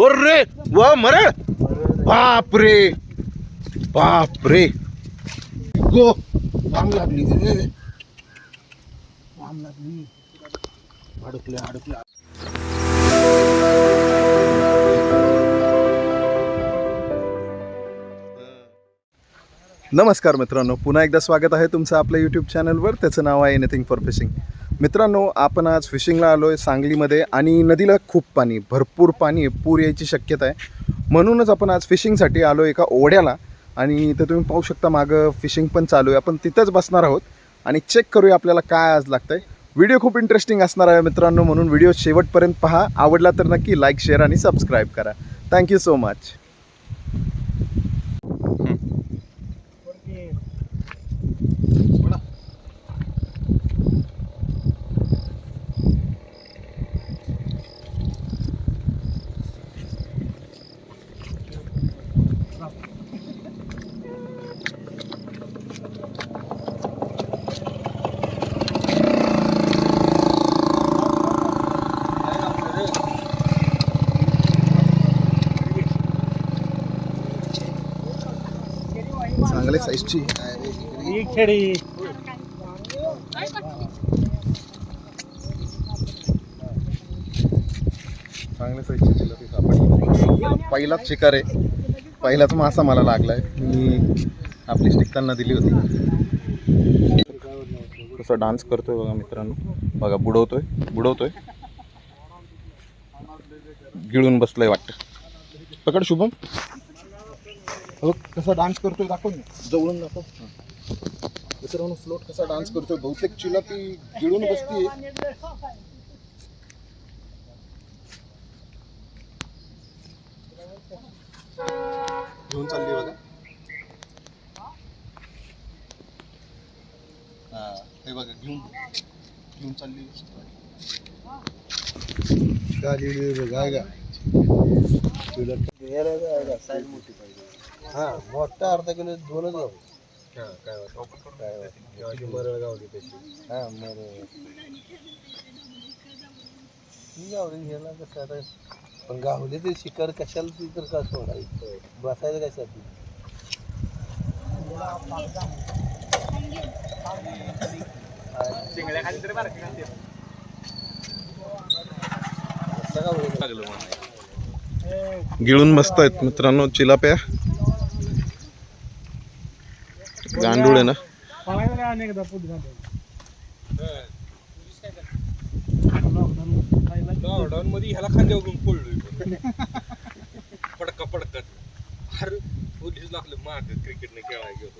रे वा मरळ. बापरे बापरे गो वाम लागली रे. वाम लागली. अडकल्या अडकल्या. नमस्कार मित्रांनो, पुन्हा एकदा स्वागत आहे तुमचं आपल्या यूट्यूब चॅनलवर. त्याचं नाव आहे एनिथिंग फॉर फिशिंग. मित्रांनो, आपण आज फिशिंगला आलो आहे सांगलीमध्ये आणि नदीला खूप पाणी, भरपूर पाणी, पूर यायची शक्यता आहे. म्हणूनच आपण आज फिशिंगसाठी आलो एका ओढ्याला आणि ते तुम्ही पाहू शकता मागं फिशिंग पण चालू आहे. आपण तिथंच बसणार आहोत आणि चेक करूया आपल्याला काय आज लागतं आहे. व्हिडिओ खूप इंटरेस्टिंग असणार आहे मित्रांनो, म्हणून व्हिडिओ शेवटपर्यंत पहा. आवडला तर नक्की लाईक, शेअर आणि सबस्क्राईब करा. Thank you so much. चांगले साईजची खेडी चांगल्या साईजची जिलेबी सापडली. पहिलाच शिकार आहे, पहिलाच मासा मला लागलाय. मी आपली स्टिक त्यांना दिली होती. कसा डान्स करतोय बघा मित्रांनो, बघा बुडवतोय गिळून बसलाय वाटतं. पकड शुभम. हो, कसा डान्स करतोय दाखव ना, जवळून दाखव मित्रांनो. फ्लोट कसा डान्स करतोय, बहुतेक चिलापी गिळून बसतीये. घेऊन चालली बघा. हा हे बघा, घेऊन चालली गाय का साईज मोठी पाहिजे. हा मोठा अर्धा किलो दोनच गाव. हा काय मरळ गावली त्याची. हा मरळ ही गावली घ्यायला कसं आता, पण गावली ते शिकार कशाला ती तर का सोडायचं, बसायचं कशासाठी. गिळून बसत आहेत मित्रांनो चिलाप्या. गांडूळ आहे ना. लॉकडाऊन मध्ये ह्याला खांद्यावरून पडलोय पडका पडकत. अरे पोलीस लागलं माग क्रिकेटने खेळायला गेलो.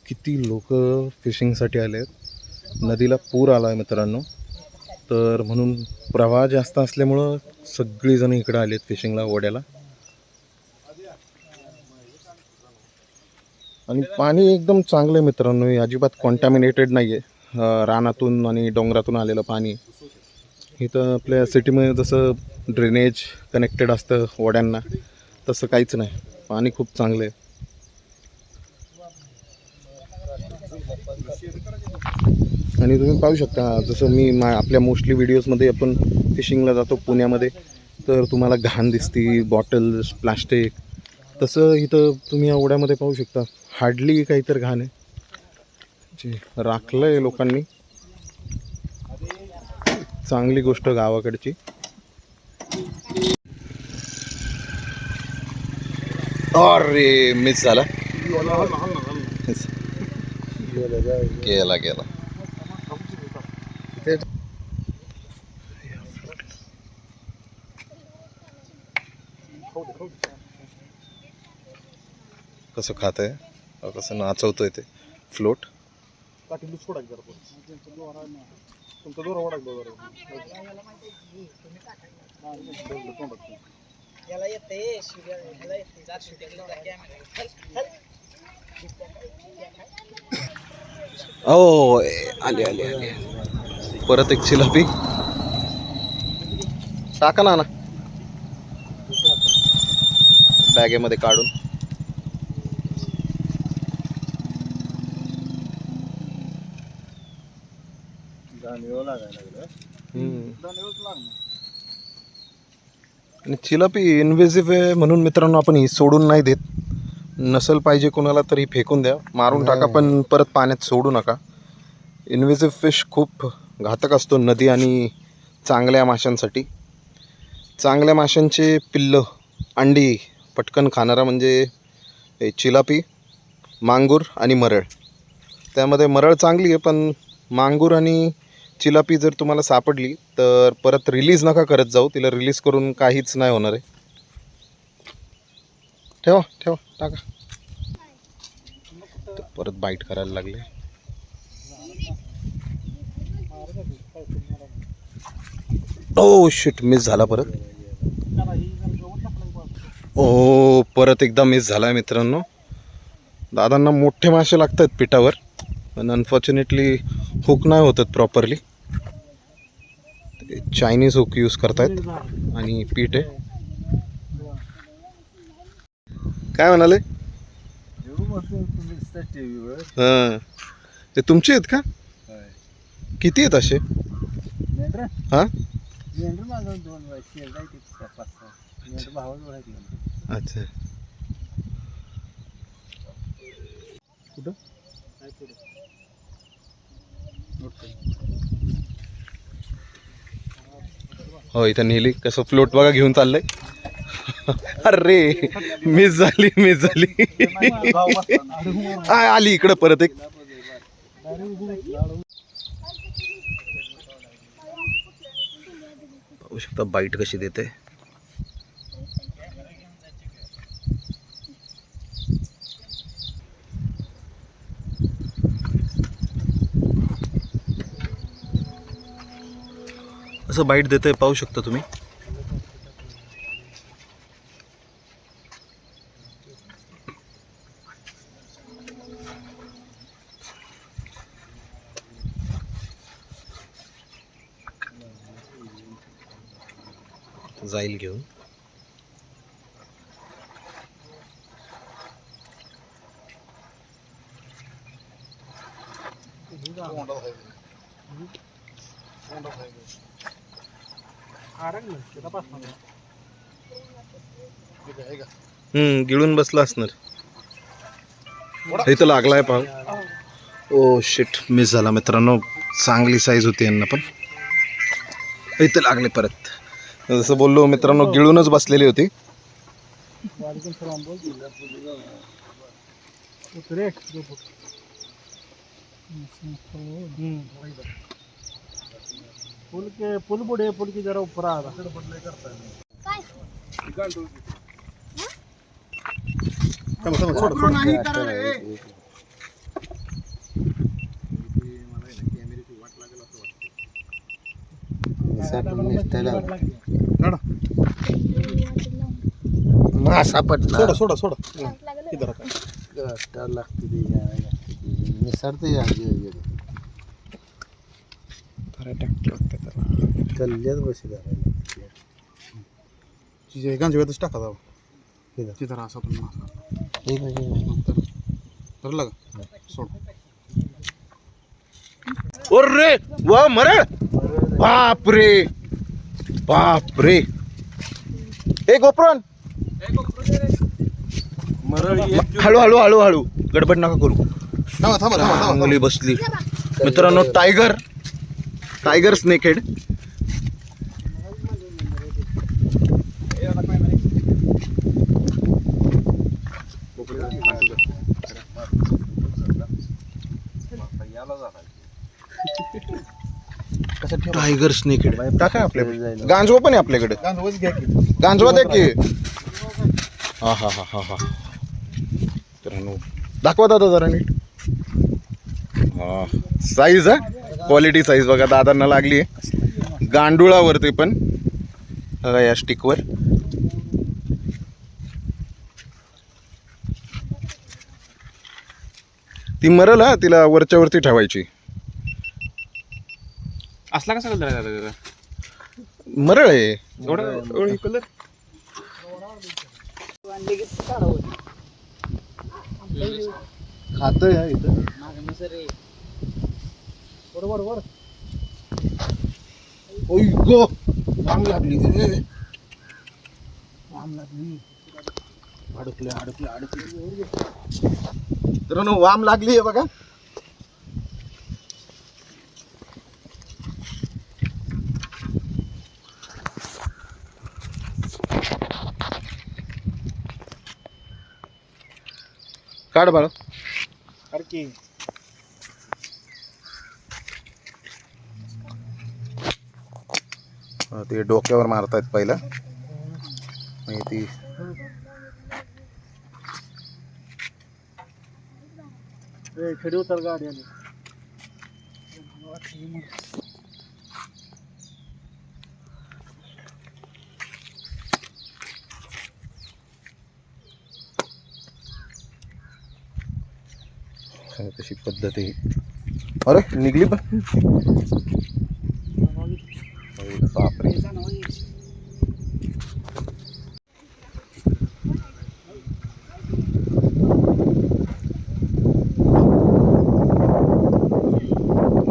किती लोक फिशिंगसाठी आले आहेत. नदीला पूर आला आहे मित्रांनो, तर म्हणून प्रवाह जास्त असल्यामुळं सगळीजण इकडे आले आहेत फिशिंगला, ओढ्याला. आणि पाणी एकदम चांगलं आहे मित्रांनो, अजिबात कॉन्टॅमिनेटेड नाही आहे. रानातून आणि डोंगरातून आलेलं पाणी. इथं आपल्या सिटीमध्ये जसं ड्रेनेज कनेक्टेड असतं ओढ्यांना, तसं काहीच नाही. पाणी खूप चांगलं आहे. आणि तुम्ही पाहू शकता, जसं मी आपल्या मोस्टली व्हिडिओजमध्ये आपण फिशिंगला जातो पुण्यामध्ये, तर तुम्हाला घाण दिसती, बॉटल्स, प्लास्टिक. तसं इथं तुम्ही या ओढ्यामध्ये पाहू शकता, हार्डली काहीतरी घाण आहे जे राखलं आहे लोकांनी. चांगली गोष्ट गावाकडची. अरे मिस झाला. गेला कसं खात आहे, कसं नाचवतोय ते फ्लोट. ओ आले परत एक चिलापी. टाका ना बॅगेमध्ये काढून. आणि चिलापी इन्व्हेसिव्ह आहे म्हणून मित्रांनो आपण ही सोडून नाही देत. नसल पाहिजे कोणाला तरी फेकून द्या, मारून टाका, पण परत पाण्यात सोडू नका. इन्व्हेसिव्ह फिश खूप घातक असतो नदी आणि चांगल्या माशांसाठी. चांगल्या माशांचे पिल्लं अंडी पटकन खाणारा म्हणजे चिलापी, मांगूर आणि मरळ. त्यामध्ये मरळ चांगली आहे, पण मांगूर आणि चिलापी जर तुम्हाला सापडली तर परत रिलीज नका करत जाऊ. तिला रिलीज करून काहीच नाही होणार आहे. ठेवा ठेवा टाका. परत बाईट करायला लागले. ओ शिट, मिस झाला परत. ओ परत एकदा मिस झाला आहे मित्रांनो. दादांना मोठे मासे लागत आहेत पिठावर, पण अनफॉर्च्युनेटली हुक नाही होतात प्रॉपरली. चायनीज हुक यूज करतायत आणि पीठ आहे. काय म्हणाले? हां, ते तुमचे आहेत का? किती आहेत असे? हां, अच्छा. कुठं? हो, इथं नेली. कसं फ्लोट बघा घेऊन चाललंय. अरे मिस झाली, मिस झाली. आली इकडं परत एक. पाहू शकता बाईट कशी देते. असं बाईट देते, पाहू शकता तुम्ही. जाईल घेऊन. गिळून बसला असणार. इथं लागलाय पाहू. ओ शिट, मिस झाला मित्रांनो. चांगली साईज होती यांना पण. इथं लागले परत. जसं बोललो मित्रांनो, गिळूनच बसलेली होती. पुल बुडे पुल की जरा ऊपर आ रहा नहीं कर रे. मासा पडला. सोडा सोडा सोडा. इधर लागते निसरते कल्ल्यात बशी गांजव्यातच टाका जावं. तिथं असा तुम्ही धरला का? सोड. रे वा मरळ. बापरे बापरे. ए गोप्रोन, हळू हळू हळू हळू, गडबड नका करू. चांगली बसली मित्रांनो. Tiger, tiger snakehead. Tiger snakehead टाका आपल्याकडे. गांजवा पण आहे आपल्याकडे. गांजवा द्या की. हा हा हा हा हा. मित्रांनो दाखवा दादा जरा नीट. हा साईज, हा क्वालिटी साईज बघा दादांना लागली आहे. गांडुळावरती पण बघा या स्टिकवर. ती मरल, हा तिला वरच्या वरती ठेवायची. असला कसा कलर मरळ आहे एवढा कलर. खातोय इथं बरोबर. ओय गो वाम लागली वाम लागली अडकले तर वाम लागली आहे बघा. काढ बाळ. अडकी ते डोक्यावर मारतायत पहिला आणि ती खडी उतर गाडी आली कशी पद्धत आहे. अरे निघली पण. बापरे.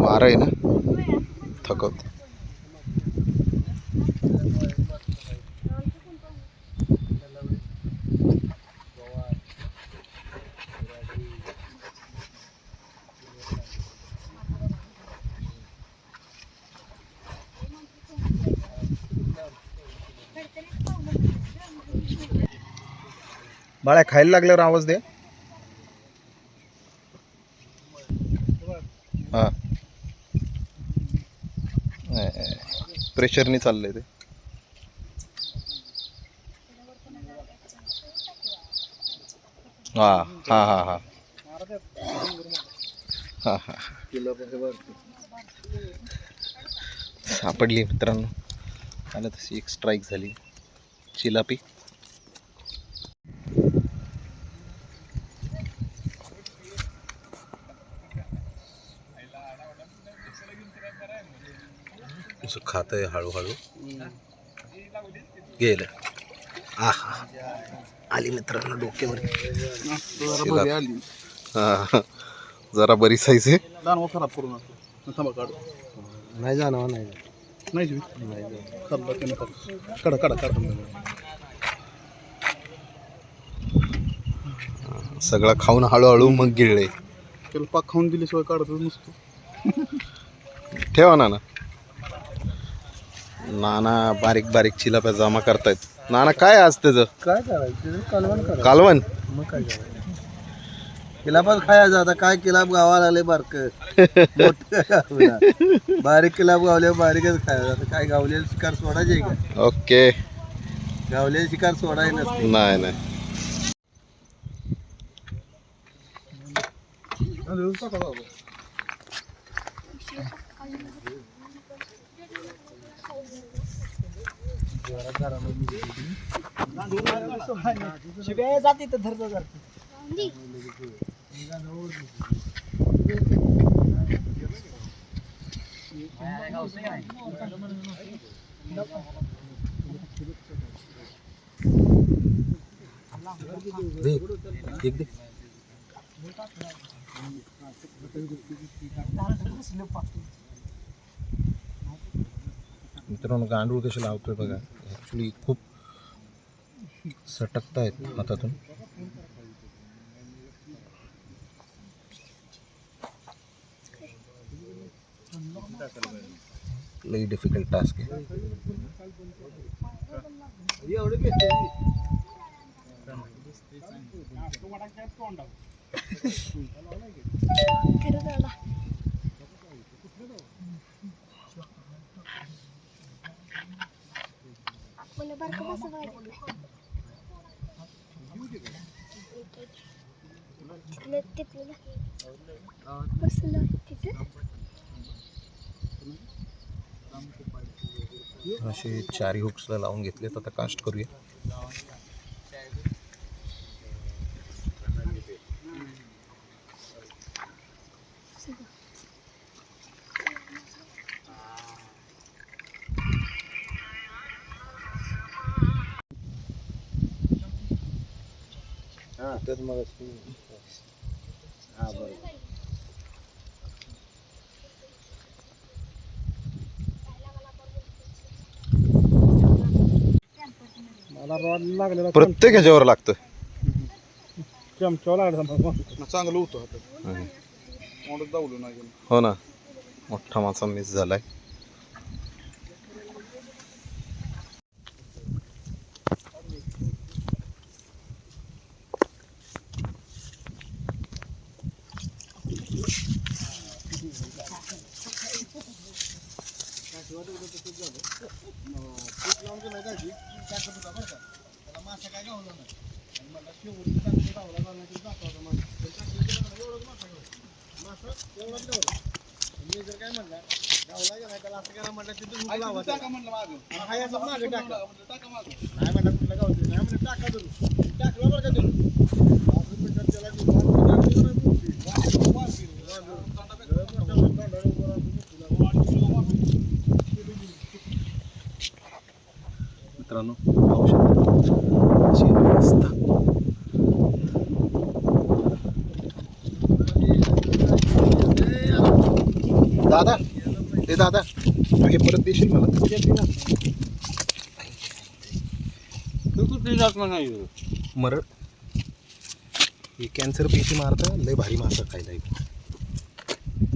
मार आहे ना थकवत. बाळा खायला लागल्यावर आवाज दे. हा प्रेशरनी चाललंय ते. हा हा हा हा हा हा सापडली मित्रांनो. आणि तशी एक स्ट्राईक झाली चिलापी. असं खात आहे हळूहळू. गेलं. आहा आली मित्रांनो डोक्यावर. हा जरा बरी साईज आहे. खराब करू नका. नाही जाणं नाही कडा कडा कडा. सगळं खाऊन हळूहळू मग गिळले. त्याला पाक खाऊन दिल्याशिवाय काढतच नसतो. ठेवा ना. नाना बारीक बारीक चिलाप्या जमा करतायत. नाना काय आज त्याचं काय करायचं कालवण करा. कालवण. मग काय करायचं किलापाच खायचं. आता काय किलाप गावाला आले बारक बारीक किलाप गावले बारीकच खायचं. आता काय गावलेली शिकार सोडायची का. ओके. गावलेली शिकार सोडायची नसते. नाही नाही जाते तर धरतो जाते. मित्रांनो गांडूळ कसे लावतोय बघा. ॲक्च्युली खूप सटकतायत हातातून. लई डिफिकल्ट टास्क आहे. असे चारी हुक्सला लावून घेतलेत. आता कास्ट करूया. मग हा बरोबर. प्रत्येक ह्याच्यावर लागतं. चांगलं होतं हो ना, मोठा मासा मिस झालाय. मित्रांनो पाहू शकता अशी व्यवस्था. दादा ते दादा तू हे परत देशील मला? मरड हे कॅन्सर पेशी मारता. लय भारी मासा खायला येतो,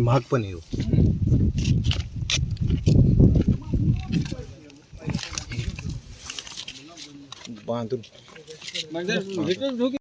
महाग पण येऊ. बांधून